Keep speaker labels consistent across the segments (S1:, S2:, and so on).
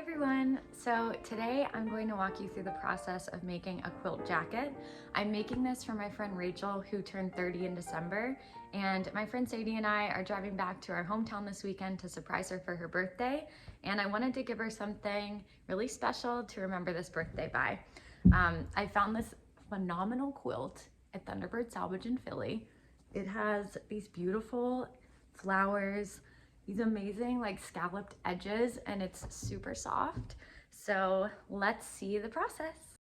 S1: everyone! So today I'm going to walk you through the process of making a quilt jacket. I'm making this for my friend Rachel, who turned 30 in December, and my friend Sadie and I are driving back to our hometown this weekend to surprise her for her birthday, and I wanted to give her something really special to remember this birthday by. I found this phenomenal quilt at Thunderbird Salvage in Philly. It has these beautiful flowers, these amazing like scalloped edges, and it's super soft. So let's see the process.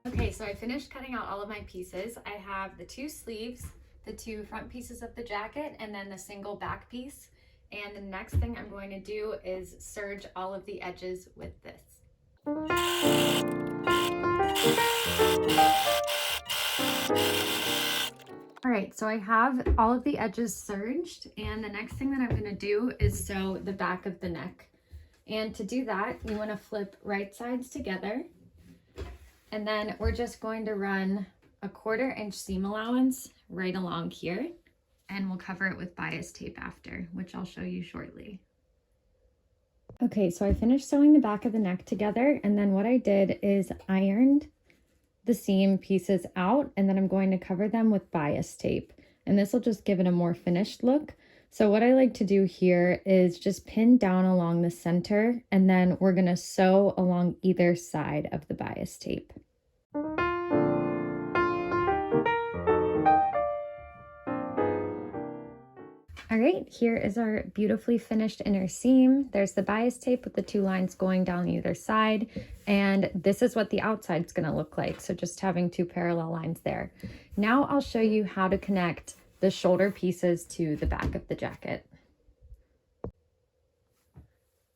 S1: Okay, so I finished cutting out all of my pieces. I have the two sleeves, the two front pieces of the jacket, and then the single back piece. And the next thing I'm going to do is serge all of the edges with this. All right, so I have all of the edges serged, and the next thing that I'm gonna do is sew the back of the neck. And to do that, you wanna flip right sides together, and then we're just going to run a 1/4 inch seam allowance right along here, and we'll cover it with bias tape after, which I'll show you shortly. Okay, so I finished sewing the back of the neck together, and then what I did is ironed the seam pieces out, and then I'm going to cover them with bias tape, and this will just give it a more finished look. So what I like to do here is just pin down along the center, and then we're going to sew along either side of the bias tape. All right, here is our beautifully finished inner seam. There's the bias tape with the 2 lines going down either side, and this is what the outside's gonna look like. So just having 2 parallel lines there. Now I'll show you how to connect the shoulder pieces to the back of the jacket.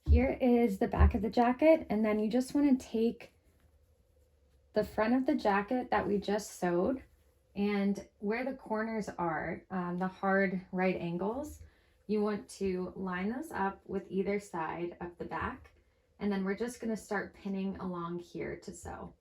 S1: Here is the back of the jacket, and then you just wanna take the front of the jacket that we just sewed, and where the corners are, the hard right angles, you want to line those up with either side of the back, and then we're just going to start pinning along here to sew.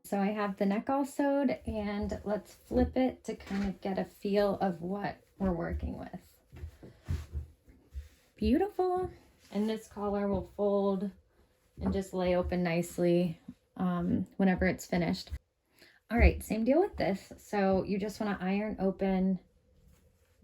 S1: So I have the neck all sewed, and let's flip it to kind of get a feel of what we're working with. Beautiful. And this collar will fold and just lay open nicely whenever it's finished. All right, same deal with this. So you just want to iron open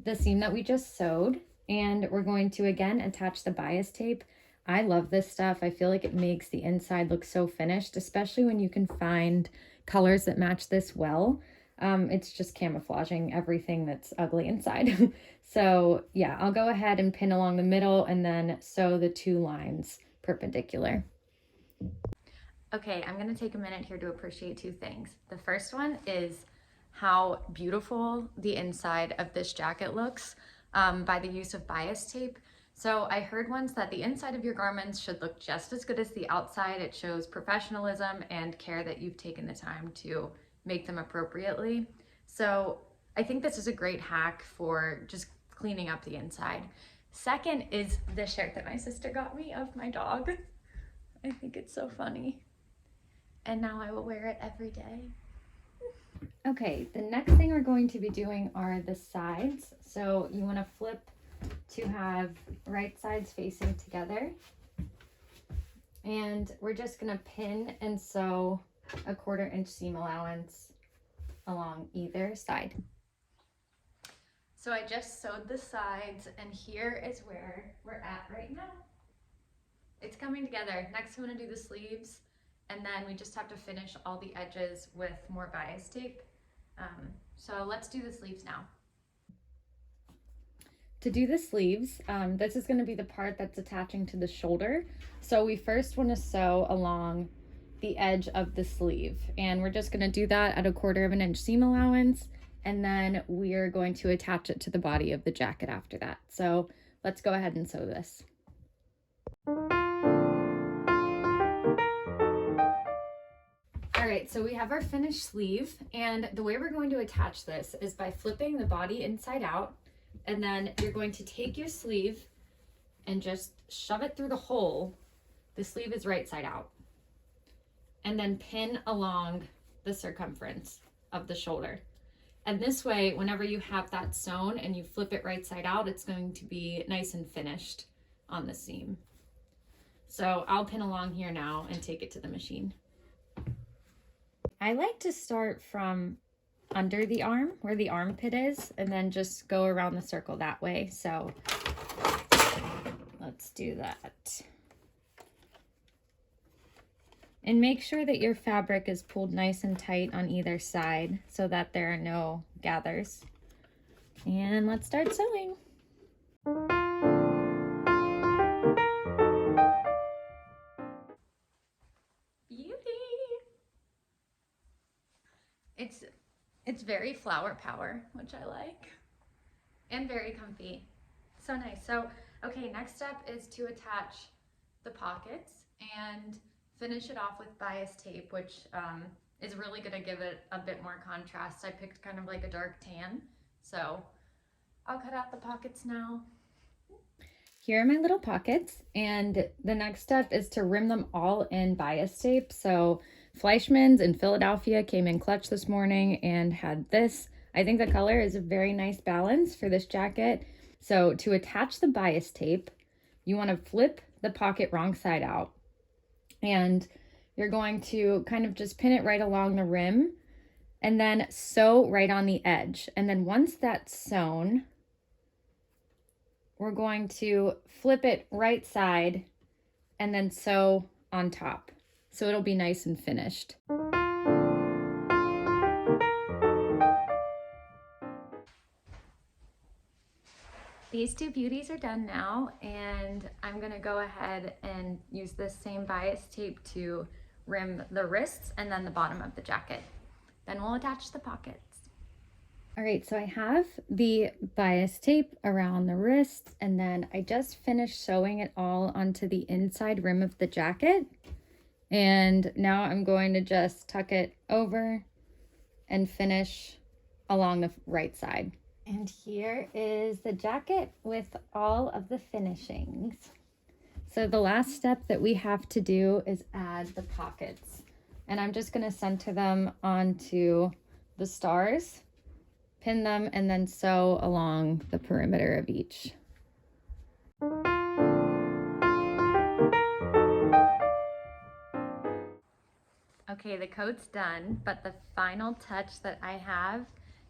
S1: the seam that we just sewed, and we're going to again attach the bias tape. I love this stuff. I feel like it makes the inside look so finished, especially when you can find colors that match this well. It's just camouflaging everything that's ugly inside. So yeah, I'll go ahead and pin along the middle and then sew the 2 lines perpendicular. Okay, I'm gonna take a minute here to appreciate 2 things. The first one is how beautiful the inside of this jacket looks by the use of bias tape. So I heard once that the inside of your garments should look just as good as the outside. It shows professionalism and care that you've taken the time to make them appropriately. So I think this is a great hack for just cleaning up the inside. Second is the shirt that my sister got me of my dog. I think it's so funny. And now I will wear it every day. Okay, the next thing we're going to be doing are the sides. So you want to flip to have right sides facing together, and we're just going to pin and sew a 1/4 inch seam allowance along either side. So I just sewed the sides, and here is where we're at right now. It's coming together. Next I'm going to do the sleeves, and then we just have to finish all the edges with more bias tape. So let's do the sleeves now. To do the sleeves, this is going to be the part that's attaching to the shoulder. So we first want to sew along the edge of the sleeve, and we're just going to do that at a 1/4 inch seam allowance, and then we are going to attach it to the body of the jacket after that. So let's go ahead and sew this. All All right, so we have our finished sleeve, and the way we're going to attach this is by flipping the body inside out, and then you're going to take your sleeve and just shove it through the hole. The sleeve is right side out. And then pin along the circumference of the shoulder. And this way, whenever you have that sewn and you flip it right side out, it's going to be nice and finished on the seam. So I'll pin along here now and take it to the machine. I like to start from under the arm, where the armpit is, and then just go around the circle that way. So let's do that. And make sure that your fabric is pulled nice and tight on either side so that there are no gathers. And let's start sewing. Beauty! It's very flower power, which I like, and very comfy. So nice. So, okay, next step is to attach the pockets and finish it off with bias tape, which is really gonna give it a bit more contrast. I picked kind of like a dark tan, so I'll cut out the pockets now. Here are my little pockets, and the next step is to rim them all in bias tape. So Fleischmann's in Philadelphia came in clutch this morning and had this. I think the color is a very nice balance for this jacket. So to attach the bias tape, you want to flip the pocket wrong side out, and you're going to kind of just pin it right along the rim and then sew right on the edge. And then once that's sewn, we're going to flip it right side and then sew on top. So it'll be nice and finished. These two beauties are done now, and I'm gonna go ahead and use this same bias tape to rim the wrists and then the bottom of the jacket. Then we'll attach the pockets. All right, so I have the bias tape around the wrists, and then I just finished sewing it all onto the inside rim of the jacket. And now I'm going to just tuck it over and finish along the right side. And here is the jacket with all of the finishings. So the last step that we have to do is add the pockets. And I'm just gonna center them onto the stars, pin them, and then sew along the perimeter of each. Okay, the coat's done, but the final touch that I have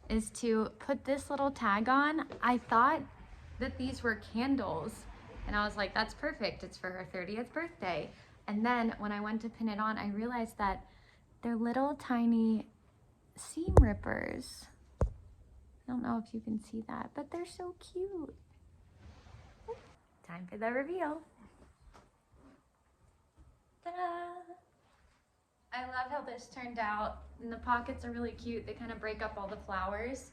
S1: is to put this little tag on. I thought that these were candles, and I was like, that's perfect, it's for her 30th birthday. And then when I went to pin it on, I realized that they're little tiny seam rippers. I don't know if you can see that, but they're so cute. Time for the reveal. Ta-da! I love how this turned out, and the pockets are really cute. They kind of break up all the flowers.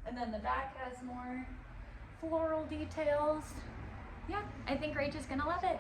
S1: And then the back has more floral details. Yeah, I think Rach is gonna love it.